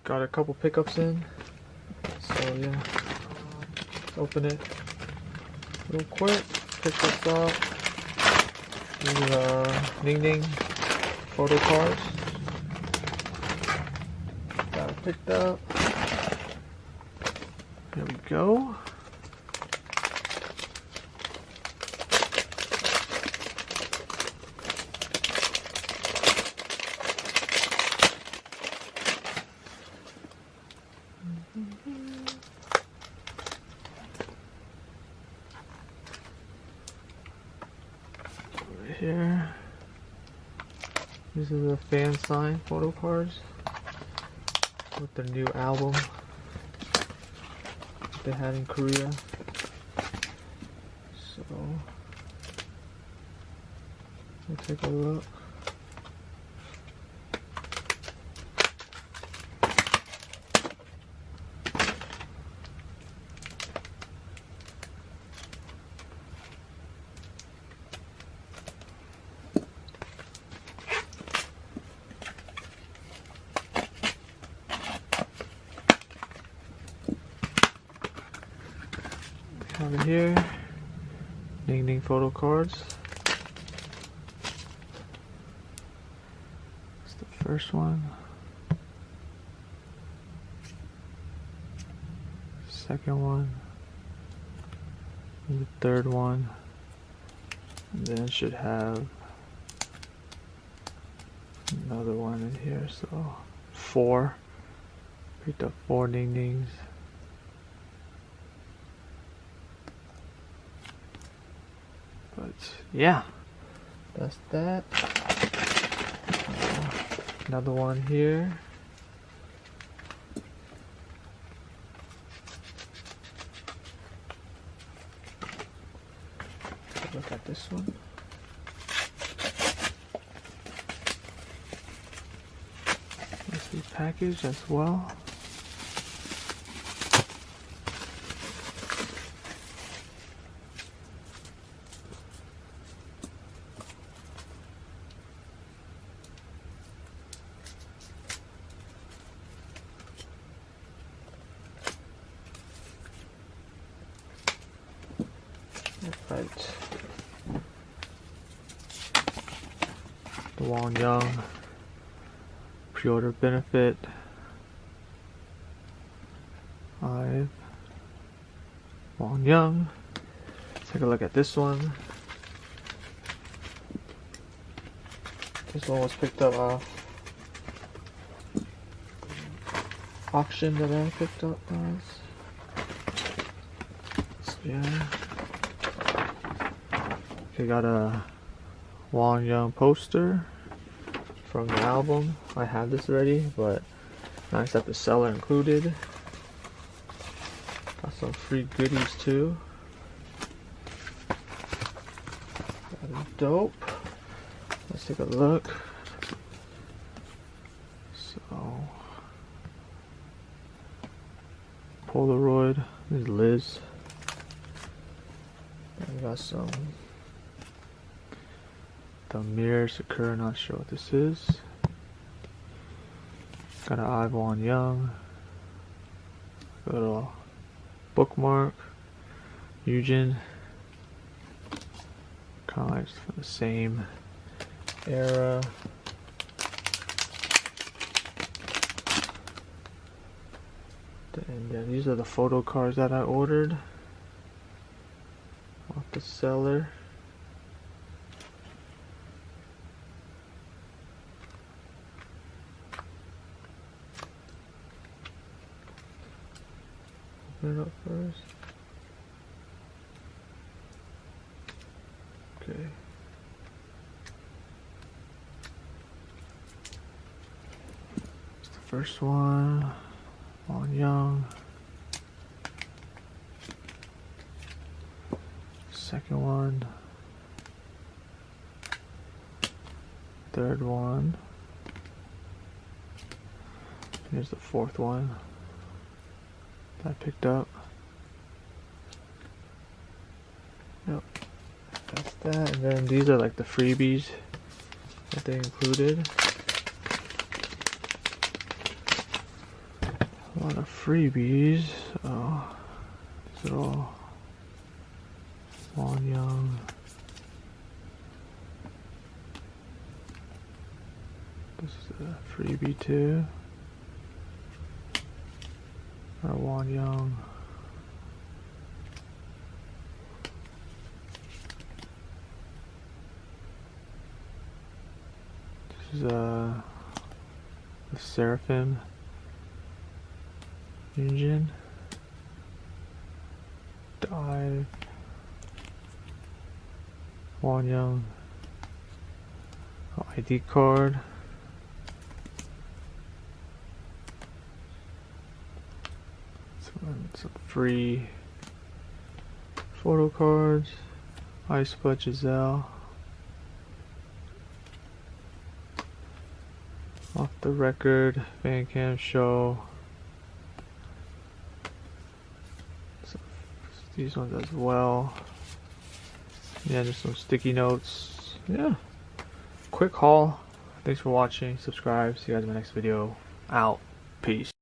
got a couple pickups in. So yeah, let's open it real quick. Pick this up. These are Ningning Photocards. Got it picked up. Here we go. Right here. These are the fan sign photo cards with the new album they had in Korea. So we'll take a look. Over here, Ningning photo cards. It's the first one. Second one. And the third one. And then it should have another one in here, so 4. Picked up 4 Ningnings. But yeah, that's that. Another one here. Look at this one. Nicely packaged as well. Right. The Wonyoung pre-order benefit. Wonyoung. Let's take a look at this one. This one was picked up off auction that I picked up, guys. So yeah. We got a Wonyoung poster from the album. I have this already, but nice that the seller included. Got some free goodies too. That is dope. Let's take a look. So, Polaroid. This is Liz. And we got some. The mirror Sakura, not sure what this is. Got an Wonyoung. A little bookmark. Eugen. Kind of like from the same era. And these are the photo cards that I ordered off the seller. Open it up first. Okay. It's the first one. Wonyoung. Second one. Third one. Here's the fourth one that I picked up. Yep, that's that. And then these are like the freebies that they included. A lot of freebies. These are all Wonyoung. This is a freebie too. Our Wonyoung. This is the Seraphim engine. Dive. Wonyoung. ID card. Some free Photocards. Aespa Giselle. Off the Record Bandcamp show. So, these ones as well. Yeah, just some sticky notes. Yeah. Quick haul. Thanks for watching. Subscribe. See you guys in my next video. Out. Peace.